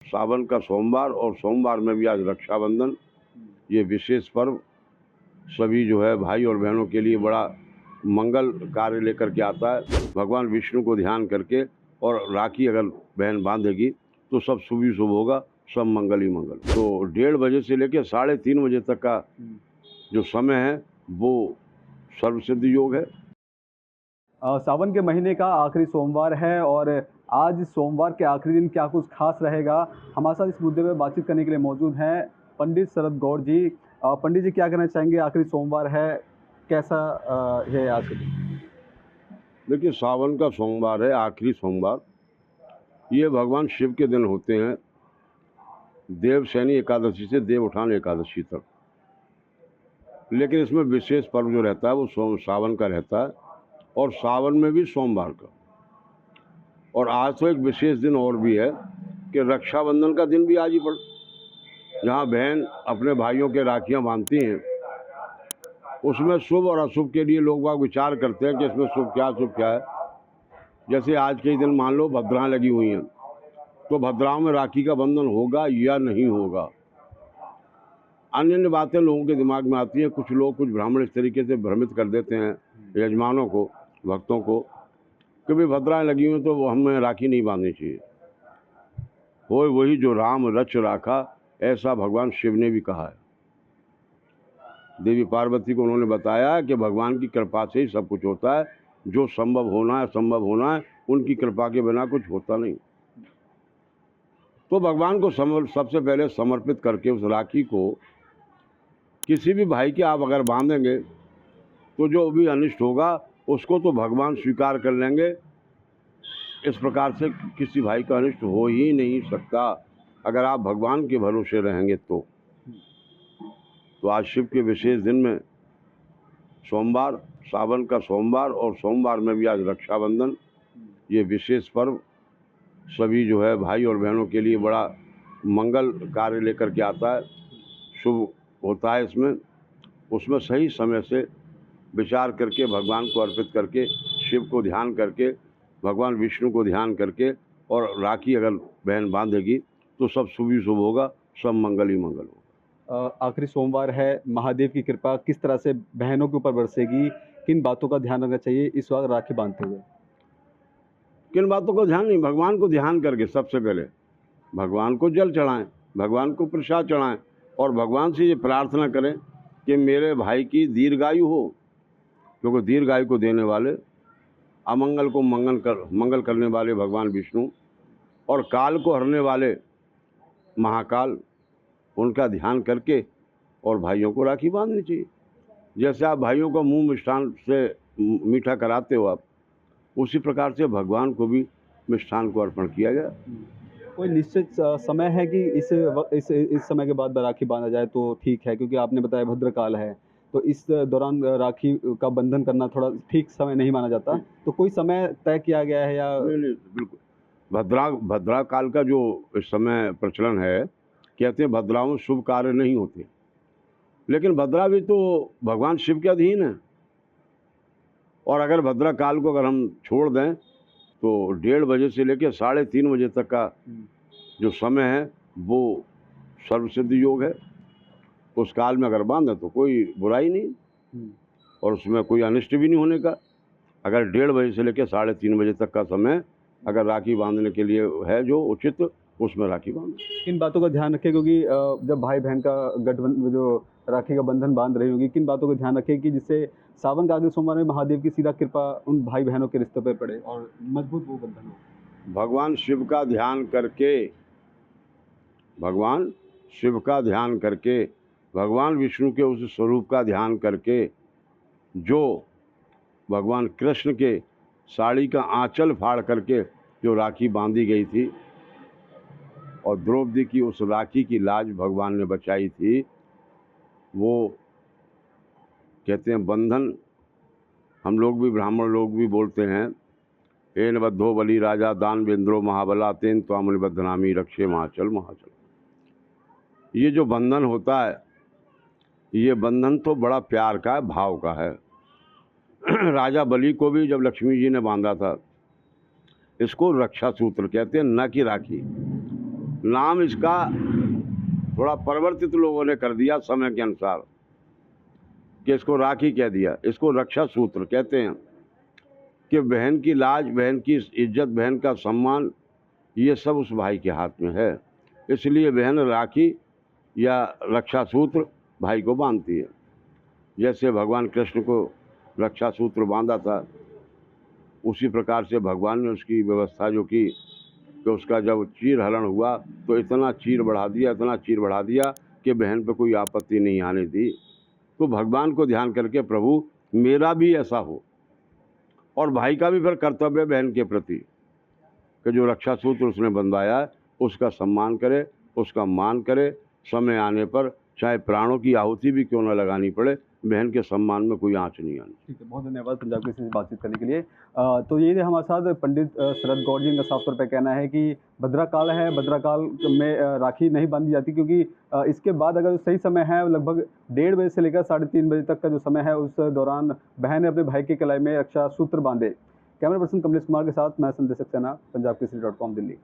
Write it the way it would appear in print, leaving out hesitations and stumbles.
सावन का सोमवार और सोमवार में भी आज रक्षाबंधन, ये विशेष पर्व सभी जो है भाई और बहनों के लिए बड़ा मंगल कार्य लेकर के आता है। भगवान विष्णु को ध्यान करके और राखी अगर बहन बांधेगी तो सब शुभ ही शुभ होगा, सब मंगल ही मंगल। तो 1:30 बजे से लेकर 3:30 बजे तक का जो समय है वो सर्वसिद्ध योग है। सावन के महीने का आखिरी सोमवार है और आज सोमवार के आखिरी दिन क्या कुछ खास रहेगा, हमारे साथ इस मुद्दे पे बातचीत करने के लिए मौजूद हैं पंडित शरद गौड़ जी। पंडित जी, क्या कहना चाहेंगे? आखिरी सोमवार है, कैसा है आज के दिन? देखिए, सावन का सोमवार है, आखिरी सोमवार। ये भगवान शिव के दिन होते हैं, देवशयनी एकादशी से देव उठान एकादशी तक। लेकिन इसमें विशेष पर्व जो रहता है वो सावन का रहता है, और सावन में भी सोमवार का। और आज तो एक विशेष दिन और भी है कि रक्षाबंधन का दिन भी आज ही पड़, जहाँ बहन अपने भाइयों के राखियाँ बांधती हैं। उसमें शुभ और अशुभ के लिए लोग बाग विचार करते हैं कि इसमें शुभ क्या अशुभ क्या है। जैसे आज के दिन मान लो भद्राएँ लगी हुई हैं, तो भद्राओं में राखी का बंधन होगा या नहीं होगा। अन्य अन्य बातें लोगों के दिमाग में आती हैं। कुछ लोग, कुछ ब्राह्मण इस तरीके से भ्रमित कर देते हैं यजमानों को, भक्तों को, कि भाई भद्राएँ लगी हुई तो हमें राखी नहीं बांधनी चाहिए। हो वही जो राम रच राखा, ऐसा भगवान शिव ने भी कहा है। देवी पार्वती को उन्होंने बताया कि भगवान की कृपा से ही सब कुछ होता है, जो संभव होना है असंभव होना है, उनकी कृपा के बिना कुछ होता नहीं। तो भगवान को सबसे पहले समर्पित करके उस राखी को किसी भी भाई के आप अगर बांधेंगे तो जो भी अनिष्ट होगा उसको तो भगवान स्वीकार कर लेंगे। इस प्रकार से किसी भाई का अनिष्ट हो ही नहीं सकता अगर आप भगवान के भरोसे रहेंगे तो। आज शिव के विशेष दिन में सोमवार, सावन का सोमवार और सोमवार में भी आज रक्षाबंधन, ये विशेष पर्व सभी जो है भाई और बहनों के लिए बड़ा मंगल कार्य लेकर के आता है, शुभ होता है इसमें। उसमें सही समय से विचार करके भगवान को अर्पित करके, शिव को ध्यान करके, भगवान विष्णु को ध्यान करके और राखी अगर बहन बांधेगी तो सब शुभ ही शुभ होगा, सब मंगल ही मंगल होगा। आखिरी सोमवार है, महादेव की कृपा किस तरह से बहनों के ऊपर बरसेगी? किन बातों का ध्यान रखना चाहिए इस वक्त राखी बांधते हुए? किन बातों को ध्यान नहीं, भगवान को ध्यान करके सबसे पहले भगवान को जल चढ़ाएं, भगवान को प्रसाद चढ़ाएं और भगवान से ये प्रार्थना करें कि मेरे भाई की दीर्घायु हो, क्योंकि दीर्घायु को देने वाले, अमंगल को मंगल करने वाले भगवान विष्णु और काल को हरने वाले महाकाल, उनका ध्यान करके और भाइयों को राखी बांधनी चाहिए। जैसे आप भाइयों को मुंह मिष्ठान से मीठा कराते हो, आप उसी प्रकार से भगवान को भी मिष्ठान को अर्पण किया जाए। कोई निश्चित समय है कि इस समय के बाद राखी बांधा जाए तो ठीक है, क्योंकि आपने बताया भद्रकाल है, तो इस दौरान राखी का बंधन करना थोड़ा ठीक समय नहीं माना जाता, तो कोई समय तय किया गया है या? नहीं, बिल्कुल। भद्रा काल का जो इस समय प्रचलन है, कहते हैं भद्राओं में शुभ कार्य नहीं होते, लेकिन भद्रा भी तो भगवान शिव के अधीन है। और अगर भद्रा काल को अगर हम छोड़ दें तो 1:30 बजे से लेकर 3:30 बजे तक का जो समय है वो सर्वसिद्ध योग है। उस काल में अगर बांधे तो कोई बुराई नहीं और उसमें कोई अनिष्ट भी नहीं होने का। अगर 1:30 बजे से लेकर 3:30 बजे तक का समय अगर राखी बांधने के लिए है जो उचित, उसमें राखी बांधे। किन बातों का ध्यान रखें, क्योंकि जब भाई बहन का गठबंधन, जो राखी का बंधन बांध रही होगी, किन बातों का ध्यान रखें कि जिससे सावन का आखिरी सोमवार में महादेव की सीधा कृपा उन भाई बहनों के रिश्तों पर पड़े और मजबूत वो बंधन हो? भगवान शिव का ध्यान करके, भगवान शिव का ध्यान करके, भगवान विष्णु के उस स्वरूप का ध्यान करके, जो भगवान कृष्ण के साड़ी का आंचल फाड़ करके जो राखी बांधी गई थी और द्रौपदी की उस राखी की लाज भगवान ने बचाई थी, वो कहते हैं बंधन। हम लोग भी, ब्राह्मण लोग भी बोलते हैं, एन बद्धो बलि राजा दान वेंद्रो महाबला तेन त्वामनि बद्धनामी रक्षे महाचल महाचल। ये जो बंधन होता है, ये बंधन तो बड़ा प्यार का है, भाव का है। राजा बलि को भी जब लक्ष्मी जी ने बांधा था, इसको रक्षा सूत्र कहते हैं, न कि राखी। नाम इसका थोड़ा परिवर्तित लोगों ने कर दिया समय के अनुसार कि इसको राखी कह दिया। इसको रक्षा सूत्र कहते हैं कि बहन की लाज, बहन की इज्जत, बहन का सम्मान, ये सब उस भाई के हाथ में है। इसलिए बहन राखी या रक्षा सूत्र भाई को बांधती है। जैसे भगवान कृष्ण को रक्षा सूत्र बांधा था, उसी प्रकार से भगवान ने उसकी व्यवस्था जो की कि उसका जब चीर हरण हुआ तो इतना चीर बढ़ा दिया, इतना चीर बढ़ा दिया कि बहन पे कोई आपत्ति नहीं आने दी। तो भगवान को ध्यान करके प्रभु मेरा भी ऐसा हो, और भाई का भी फिर कर्तव्य बहन के प्रति कि जो रक्षा सूत्र उसने बंधाया है उसका सम्मान करे, उसका मान करे। समय आने पर चाहे प्राणों की आहुति भी क्यों न लगानी पड़े, बहन के सम्मान में कोई आँच नहीं आनी। ठीक है, बहुत धन्यवाद पंजाब केसरी से बातचीत करने के लिए। तो ये थे हमारे साथ पंडित शरद गौड़ जी। इनका साफ तौर पे कहना है कि भद्राकाल है, भद्राकाल में राखी नहीं बांधी जाती, क्योंकि इसके बाद अगर सही समय है लगभग 1:30 बजे से लेकर 3:30 बजे तक का जो समय है, उस दौरान बहन अपने भाई के कलाई में रक्षा सूत्र बांधे। कैमरा पर्सन कमलेश कुमार के साथ मैं संदेश सक्सेना, पंजाब केसरी.com, दिल्ली।